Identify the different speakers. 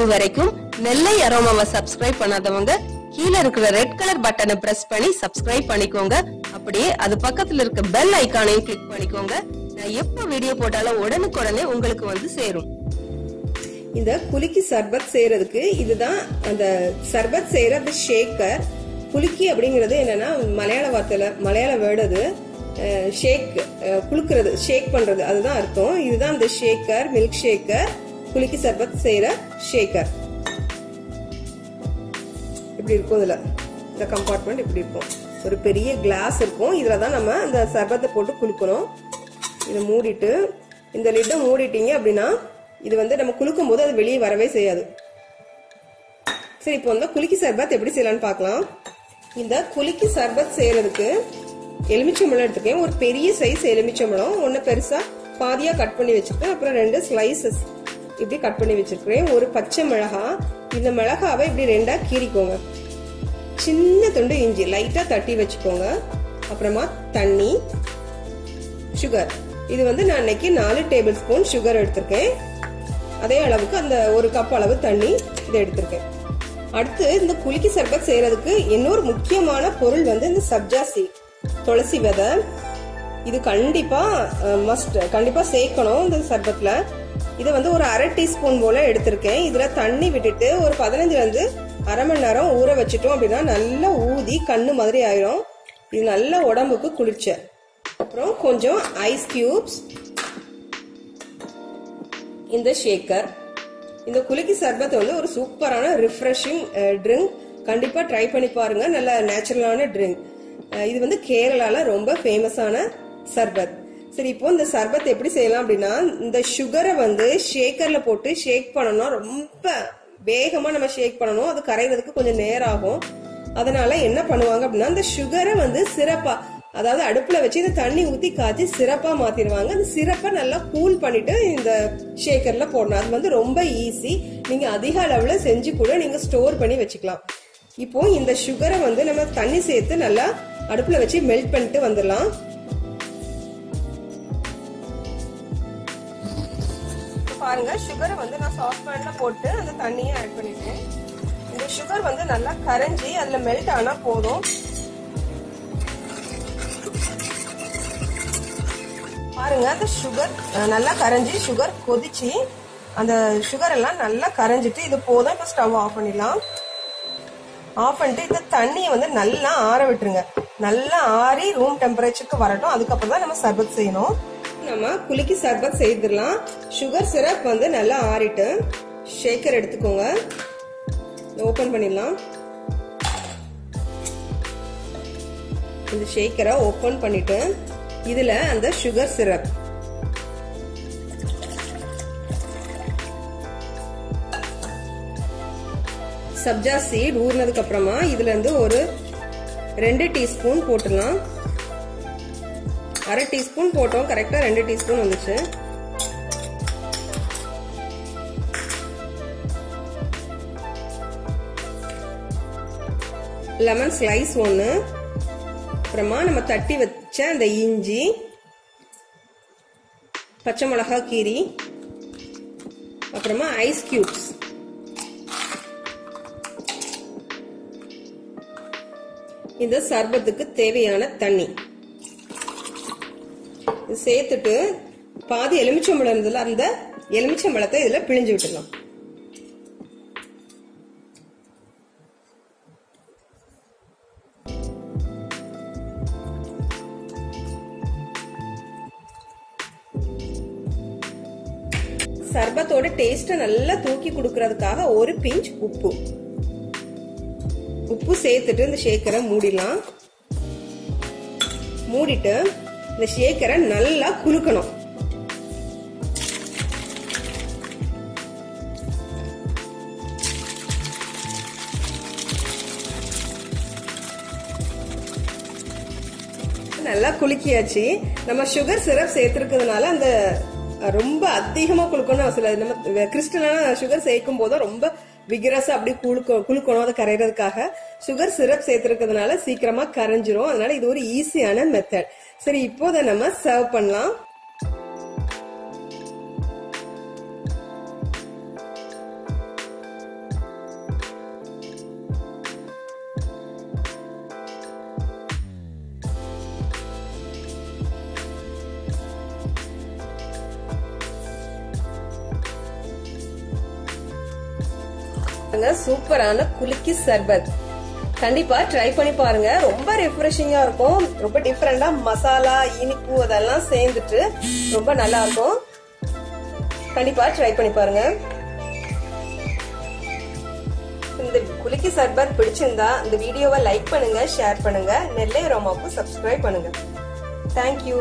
Speaker 1: இதுவரைக்கும் நெல்லை அரோமாவை சப்ஸ்கிரைப் பண்ணாதவங்க கீழே இருக்கிற ரெட் கலர் பட்டனை பிரஸ் பண்ணி சப்ஸ்கிரைப் பண்ணிக்கோங்க. அப்படியே அது பக்கத்துல இருக்க பெல் ஐகானையும் கிளிக் பண்ணிக்கோங்க. நான் எப்ப வீடியோ போட்டாலும் உடனுக்குடனே உங்களுக்கு வந்து சேரும்.
Speaker 2: இந்த குலுக்கி சர்பத் செய்யறதுக்கு இதுதான் அந்த சர்பத் செய்யற அந்த ஷேக்கர். குலுக்கி அப்படிங்கிறது என்னன்னா மலையாள வேர்டு அது. ஷேக் குலுக்குறது, ஷேக் பண்றது, அதுதான் அர்த்தம். இதுதான் அந்த ஷேக்கர், மில்க் ஷேக்கர், குலுக்கி சர்பத் செய்யற ஷேக்கர். இப்படி இருக்கும். இதுல இந்த கம்பார்ட்மெண்ட் இப்படி இருக்கும். ஒரு பெரிய கிளாஸ் இருக்கும். இதுலதான் நம்ம அந்த சர்பத்தை போட்டு குலுக்கணும். இதை மூடிட்டு இந்த லிட்டை மூடிட்டீங்க அப்படின்னா இது வந்து நம்ம குலுக்கும் போது அது வெளியே வரவே செய்யாது. சரி, இப்போ வந்து குலுக்கி சர்பத் எப்படி செய்யலாம்னு பார்க்கலாம். இந்த குலுக்கி சர்பத் செய்யறதுக்கு எலுமிச்சம்பழம் எடுத்துக்கேன். ஒரு பெரிய சைஸ் எலுமிச்சம்பழம் ஒன்னு பெருசா பாதியா கட் பண்ணி வச்சிருக்கேன். அப்புறம் 2 ஸ்லைசஸ் இப்படி கட் பண்ணி வச்சிருக்கேன். ஒரு பச்சை மிளகா, இந்த மிளகாவை இப்படி 2ஆ கீறிக்கோங்க. சின்ன துண்டு இஞ்சி லைட்டா தட்டி வச்சுக்கோங்க. அப்புறமா தண்ணி, சுகர். இது வந்து நான் இன்னைக்கு 4 டேபிள் ஸ்பூன் சுகர் எடுத்திருக்கேன். அதே அளவுக்கு அந்த 1 கப் அளவு தண்ணி இதை எடுத்திருக்கேன். அடுத்து இந்த குலுக்கி சர்பத் செய்யறதுக்கு இன்னொரு முக்கியமான பொருள் வந்து இந்த சப்ஜா சீட், துளசி விதை. இது கண்டிப்பா மஸ்ட், கண்டிப்பா சேர்க்கணும் இந்த சர்பத்ல. இதை வந்து ஒரு 1/2 டீஸ்பூன் போல எடுத்திருக்கேன். இதுல தண்ணி விட்டுட்டு ஒரு 15 இருந்து அரை மணி நேரம் ஊற வச்சுட்டோம் அப்படின்னா நல்லா ஊதி கண்ணு மாதிரி ஆயிரும். இது நல்ல உடம்புக்கு குளிர்ச்ச. அப்புறம் கொஞ்சம் ஐஸ் கியூப்ஸ், இந்த ஷேக்கர். இந்த குலுக்கி சர்பத் வந்து ஒரு சூப்பரான ரிஃப்ரெஷிங் ட்ரிங்க். கண்டிப்பா ட்ரை பண்ணி பாருங்க. நல்ல நேச்சுரலான ட்ரிங்க். இது வந்து கேரளால ரொம்ப ஃபேமஸான சர்பத். சரி, இப்போ இந்த சர்பத் எப்படி செய்யலாம் அப்படின்னா, இந்த சுகரை வந்து ஷேக்கர்ல போட்டு ஷேக் பண்ணணும். ரொம்ப வேகமா நம்ம ஷேக் பண்ணணும். அது கரைகிறதுக்கு கொஞ்சம் நேரம் ஆகும். அதனால என்ன பண்ணுவாங்க அப்படின்னா, இந்த சுகரை வந்து சிறப்பா, அதாவது அடுப்புல வச்சு இந்த தண்ணி ஊத்தி காய்ச்சி சிறப்பா மாத்திடுவாங்க. அந்த சிறப்பை நல்லா கூல் பண்ணிட்டு இந்த ஷேக்கர்ல போடணும். அது வந்து ரொம்ப ஈஸி. நீங்க அதிக அளவுல செஞ்சு கூட நீங்க ஸ்டோர் பண்ணி வச்சுக்கலாம். இப்போ இந்த சுகரை வந்து நம்ம தண்ணி சேர்த்து நல்லா அடுப்புல வச்சு மெல்ட் பண்ணிட்டு வந்துடலாம். பாருங்க, சுகரை வந்து நான் சாஸ்பேன்ல போட்டு அந்த தண்ணியை ஆட் பண்ணிட்டேன். இந்த சுகர் வந்து நல்லா கரைஞ்சி அதுல மெல்ட் ஆனா போதும். பாருங்க, அந்த சுகர் நல்லா கரைஞ்சி சுகர் கொதிச்சு அந்த சுகர் எல்லாம் நல்லா கரைஞ்சிட்டு இது போதும். இப்ப ஸ்டவ் ஆஃப் பண்ணிடலாம். ஆஃப் பண்ணிட்டு இந்த தண்ணியை வந்து நல்லா ஆற விட்டுருங்க. நல்லா ஆறி ரூம் டெம்பரேச்சருக்கு வரட்டும். அதுக்கப்புறம் தான் நம்ம சர்பத் செய்யணும். நம்ம குலுக்கி சர்பத் செய்திடலாம். சுகர் சிரப் வந்து நல்லா ஆறிட்டு ஷேக்கர் எடுத்துக்கோங்க. ஓபன் பண்ணிடலாம். இந்த ஷேக்கரை ஓபன் பண்ணிட்டு இதுல அந்த சுகர் சிரப், சப்ஜா சீட் ஊறினதுக்கு அப்புறமா இதுல இருந்து ஒரு 2 டீஸ்பூன் போட்டுடலாம். 1/2 டீஸ்பூன் போட்டோம், கரெக்டா 2 டீஸ்பூன் வந்துச்சு. லெமன் ஸ்லைஸ் 1, அப்புறமா நம்ம தட்டி வச்ச அந்த இஞ்சி, பச்சை மிளகா கீரி, அப்புறமா ஐஸ் கியூப்ஸ், இந்த சர்பத்துக்கு தேவையான தண்ணி சேர்த்துட்டு பாதி எலுமிச்சம்பழம் இருந்ததுல அந்த எலுமிச்சம்பழத்தை இதுல பிழிஞ்சு விட்டுடலாம். சர்பத்தோட டேஸ்ட நல்லா தூக்கி கொடுக்கறதுக்காக ஒரு பிஞ்ச் உப்பு சேர்த்துட்டு இந்த ஷேக்கரை மூடிடலாம். மூடிட்டு இந்த ஷேக்கரை நல்லா குலுக்கணும். நல்லா குலுக்கியாச்சு. நம்ம சுகர் சிரப் சேர்த்திருக்கிறதுனால அந்த ரொம்ப அதிகமா குளுக்கணும் அவசியம் இல்லை. நம்ம கிறிஸ்டலான சுகர் சேர்க்கும் போதும் ரொம்ப விகரஸா அப்படி குளுக்கணும். அதை கரைகிறதுக்காக சுகர் சிரப் சேர்த்திருக்கிறதுனால சீக்கிரமா கரைஞ்சிரும். அதனால இது ஒரு ஈஸியான மெத்தட். சரி, இப்போ அதை நம்ம சர்வ் பண்ணலாம். சூப்பரான குலுக்கி சர்பத் கண்டிப்பா ட்ரை பண்ணி பாருங்க. ரொம்ப ரெஃப்ரெஷிங்கா இருக்கும். ரொம்ப டிஃபரெண்டா மசாலா இனிப்பு அதெல்லாம் சேர்ந்துட்டு ரொம்ப நல்லா இருக்கும். கண்டிப்பா ட்ரை பண்ணி பாருங்க. இந்த குலுக்கி சர்பத் பிடிச்சிருந்தா இந்த வீடியோவை லைக் பண்ணுங்க, ஷேர் பண்ணுங்க, நெல்லை அரோமாவுக்கு சப்ஸ்கிரைப் பண்ணுங்க. தேங்க்யூ.